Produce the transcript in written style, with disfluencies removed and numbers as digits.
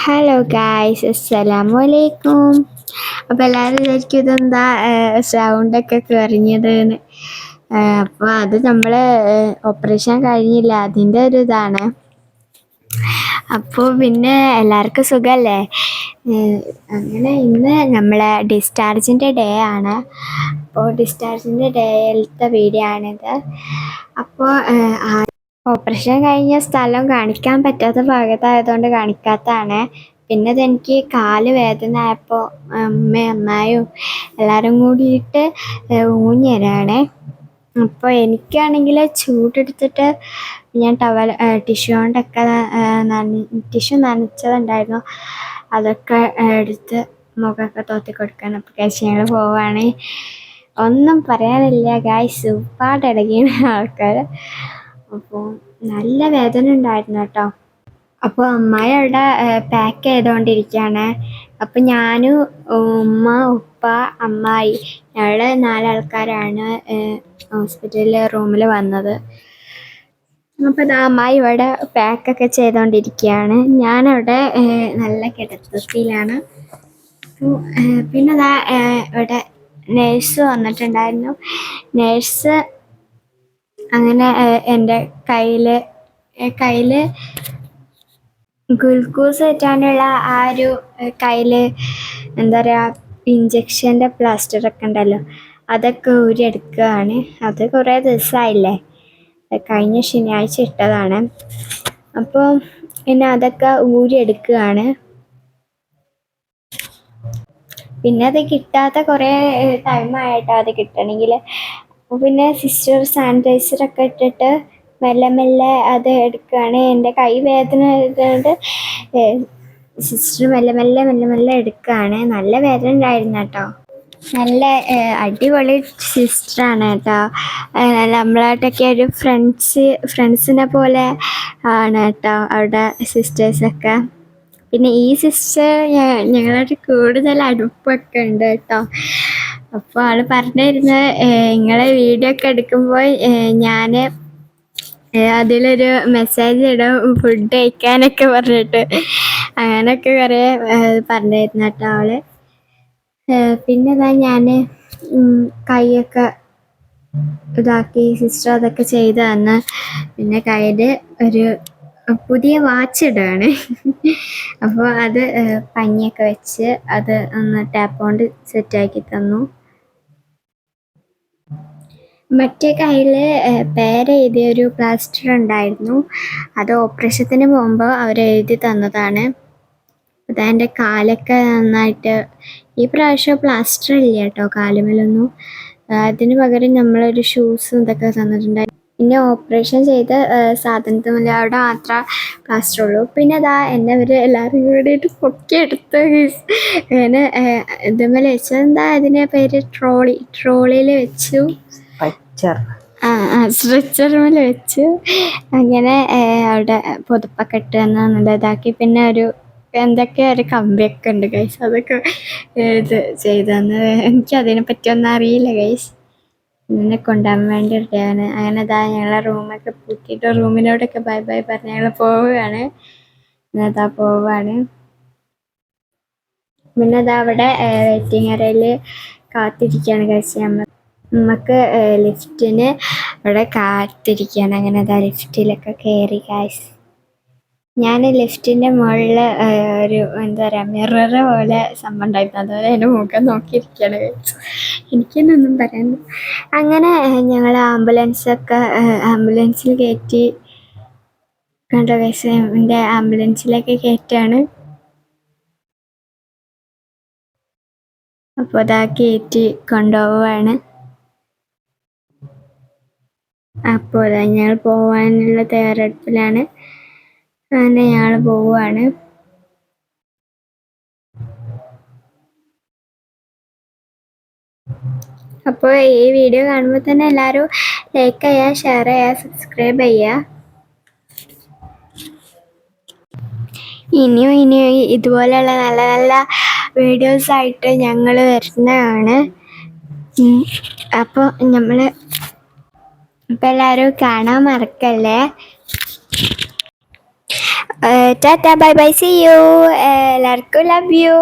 Hello guys, അസ്സലാമു അലൈക്കും. അപ്പോൾ എല്ലാവരും വിചാരിക്കും ഇതെന്താ സൗണ്ടൊക്കെ കുറഞ്ഞതെന്ന്. അപ്പോൾ അത് നമ്മൾ ഓപ്പറേഷൻ കഴിഞ്ഞില്ല, അതിൻ്റെ ഒരു ഇതാണ്. അപ്പോൾ പിന്നെ എല്ലാവർക്കും സുഖമല്ലേ? അങ്ങനെ ഇന്ന് നമ്മളെ ഡിസ്ചാർജിൻ്റെ ഡേ ആണ്. അപ്പോൾ ഡിസ്ചാർജിൻ്റെ ഡേയിലത്തെ വീഡിയോ ആണിത്. അപ്പോൾ ഓപ്പറേഷൻ കഴിഞ്ഞ സ്ഥലം കാണിക്കാൻ പറ്റാത്ത ഭാഗത്തായതുകൊണ്ട് കാണിക്കാത്തതാണ്. പിന്നെ അതെനിക്ക് കാല് വേദന ആയപ്പോൾ അമ്മായും എല്ലാവരും കൂടിയിട്ട് ഊഞ്ഞരാണ്. അപ്പോൾ എനിക്കാണെങ്കിൽ ചൂടെടുത്തിട്ട് ഞാൻ ടിഷ്യൂ കൊണ്ടൊക്കെ ടിഷ്യൂ നനച്ചതുണ്ടായിരുന്നു, അതൊക്കെ എടുത്ത് മുഖമൊക്കെ തോത്തി കൊടുക്കണം. അപ്പോൾ കഴിച്ച് ഞങ്ങൾ പോവാണ്. ഒന്നും പറയാനില്ല ഗായ്സ്, ഒരുപാട് ഇടങ്ങിയ ആൾക്കാർ. അപ്പോൾ നല്ല വേദന ഉണ്ടായിരുന്നു കേട്ടോ. അപ്പോൾ അമ്മായി അവിടെ പാക്ക് ചെയ്തുകൊണ്ടിരിക്കുകയാണ്. അപ്പം ഞാനും ഉമ്മ, ഉപ്പ, അമ്മായി, ഞങ്ങൾ 4 ആൾക്കാരാണ് ഹോസ്പിറ്റലിൽ റൂമിൽ വന്നത്. അപ്പോൾ അമ്മായി ഇവിടെ പാക്കൊക്കെ ചെയ്തുകൊണ്ടിരിക്കുകയാണ്. ഞാനവിടെ നല്ല കിടത്തത്തിലാണ്. പിന്നെ ഇവിടെ നേഴ്സ് വന്നിട്ടുണ്ടായിരുന്നു. നേഴ്സ് അങ്ങനെ എൻ്റെ കയ്യിൽ ഗ്ലൂക്കോസ് കയറ്റാനുള്ള ആ ഒരു കയ്യിൽ എന്താ പറയുക, ഇഞ്ചക്ഷൻ്റെ പ്ലാസ്റ്ററൊക്കെ ഉണ്ടല്ലോ, അതൊക്കെ ഊരിയെടുക്കുകയാണ്. അത് കുറേ ദിവസമായില്ലേ, കഴിഞ്ഞ ശനിയാഴ്ച ഇട്ടതാണ്. അപ്പോൾ പിന്നെ അതൊക്കെ ഊരിയെടുക്കുകയാണ്. പിന്നെ അത് കിട്ടാത്ത കുറേ ടൈമായിട്ടോ അത് കിട്ടണമെങ്കിൽ. പിന്നെ സിസ്റ്റർ സാനിറ്റൈസറൊക്കെ ഇട്ടിട്ട് മെല്ലെ മെല്ലെ അത് എടുക്കുകയാണ്. എൻ്റെ കൈ വേദന ആയതുകൊണ്ട് സിസ്റ്റർ മെല്ലെ മെല്ലെ എടുക്കുകയാണ്. നല്ല വേദന ഉണ്ടായിരുന്നു കേട്ടോ. നല്ല അടിപൊളി സിസ്റ്ററാണ് കേട്ടോ. നമ്മളായിട്ടൊക്കെ ഒരു ഫ്രണ്ട്സിനെ പോലെ ആണ് കേട്ടോ അവിടെ സിസ്റ്റേഴ്സൊക്കെ. പിന്നെ ഈ സിസ്റ്റർ ഞങ്ങളായിട്ട് കൂടുതൽ അടുപ്പൊക്കെ ഉണ്ട് കേട്ടോ. അപ്പോൾ ആൾ പറഞ്ഞിരുന്നു നിങ്ങളെ വീഡിയോ ഒക്കെ എടുക്കുമ്പോൾ ഞാൻ അതിലൊരു മെസ്സേജ് ഇടും ഫുഡ് കഴിക്കാനൊക്കെ പറഞ്ഞിട്ട്. അങ്ങനെയൊക്കെ കുറേ പറഞ്ഞിരുന്നു കേട്ടോ ആൾ. പിന്നെ ഞാൻ കൈയൊക്കെ ഇതാക്കി സിസ്റ്റർ അതൊക്കെ ചെയ്ത് തന്ന്. പിന്നെ കയ്യിൽ ഒരു പുതിയ വാച്ച് ഇടുകയാണ്. അപ്പോൾ അത് പഞ്ഞിയൊക്കെ വെച്ച് അത് ഒന്ന് ടാപ്പ് കൊണ്ട് സെറ്റാക്കി തന്നു. മറ്റേ കയ്യിൽ പേരെഴുതിയൊരു പ്ലാസ്റ്റർ ഉണ്ടായിരുന്നു, അത് ഓപ്പറേഷത്തിന് പോകുമ്പോൾ അവരെഴുതി തന്നതാണ്. അതെൻ്റെ കാലൊക്കെ നന്നായിട്ട് ഈ പ്രാവശ്യം പ്ലാസ്റ്റർ ഇല്ല കേട്ടോ കാലുമേലൊന്നും. അതിന് പകരം നമ്മളൊരു ഷൂസും ഇതൊക്കെ തന്നിട്ടുണ്ടായിരുന്നു. പിന്നെ ഓപ്പറേഷൻ ചെയ്ത് സാധനത്തിൻ്റെ അവിടെ മാത്രമേ പ്ലാസ്റ്റർ ഉള്ളൂ. പിന്നെ എന്നെ അവർ എല്ലാവരും കൂടിയിട്ട് പൊക്കിയെടുത്ത് അങ്ങനെ ഇതുമേലെ വെച്ചു. എന്താ അതിൻ്റെ പേര്, ട്രോളിയിൽ വെച്ചു, സ്ട്രെച്ചറിൽ വെച്ചു. അങ്ങനെ അവിടെ പുതപ്പൊക്കെ ഇട്ട് നല്ല ഇതാക്കി. പിന്നെ എന്തൊക്കെയോ ഒരു കമ്പിയൊക്കെ ഉണ്ട് ഗൈസ്, അതൊക്കെ ഇത് ചെയ്തു തന്നു. എനിക്കതിനെ പറ്റിയൊന്നും അറിയില്ല ഗൈസ്. ഇങ്ങനെ കൊണ്ടുപോകാൻ വേണ്ടി ഇട്ടതാണ്. അങ്ങനെ ഞങ്ങളെ റൂമൊക്കെ പൂട്ടിയിട്ട് റൂമിനോടൊക്കെ ബൈ ബൈ പറഞ്ഞ് ഞങ്ങൾ പോവുകയാണ്. പോവാണ്. പിന്നെ അവിടെ വെയിറ്റിംഗ് ഏരിയയിൽ കാത്തിരിക്കുകയാണ് ഗൈസ്. നമുക്ക് ലിഫ്റ്റിന് അവിടെ കാത്തിരിക്കുകയാണ്. അങ്ങനെ ലിഫ്റ്റിലൊക്കെ കയറി ഗൈസ്. ഞാൻ ലിഫ്റ്റിൻ്റെ മുകളിൽ ഒരു എന്താ പറയുക, മിറർ പോലെ സംഭവം ഉണ്ടായിരുന്നു, അതുപോലെ എൻ്റെ മുഖം നോക്കിയിരിക്കുകയാണ് ഗൈസ്. എനിക്കെന്നൊന്നും പറയാൻ. അങ്ങനെ ഞങ്ങൾ ആംബുലൻസിൽ കയറ്റി കണ്ടോ ഗൈസ്. എൻ്റെ ആംബുലൻസിലേക്ക് കയറ്റാണ്. അപ്പോൾ കയറ്റി കൊണ്ടുപോവുകയാണ്. അപ്പോൾ ഞങ്ങൾ പോകാനുള്ള തയ്യാറെടുപ്പിലാണ്. അങ്ങനെ ഞങ്ങൾ പോവുകയാണ്. അപ്പോൾ ഈ വീഡിയോ കാണുമ്പോൾ തന്നെ എല്ലാവരും ലൈക്ക് ചെയ്യുക, ഷെയർ ചെയ്യുക, സബ്സ്ക്രൈബ് ചെയ്യുക. ഇനിയും ഇതുപോലെയുള്ള നല്ല നല്ല വീഡിയോസായിട്ട് ഞങ്ങൾ വരുന്നതാണ്. അപ്പോൾ എല്ലാവരും കാണാൻ മറക്കല്ലേ. Tata bye bye see you. എല്ലാവർക്കും ലവ് യു.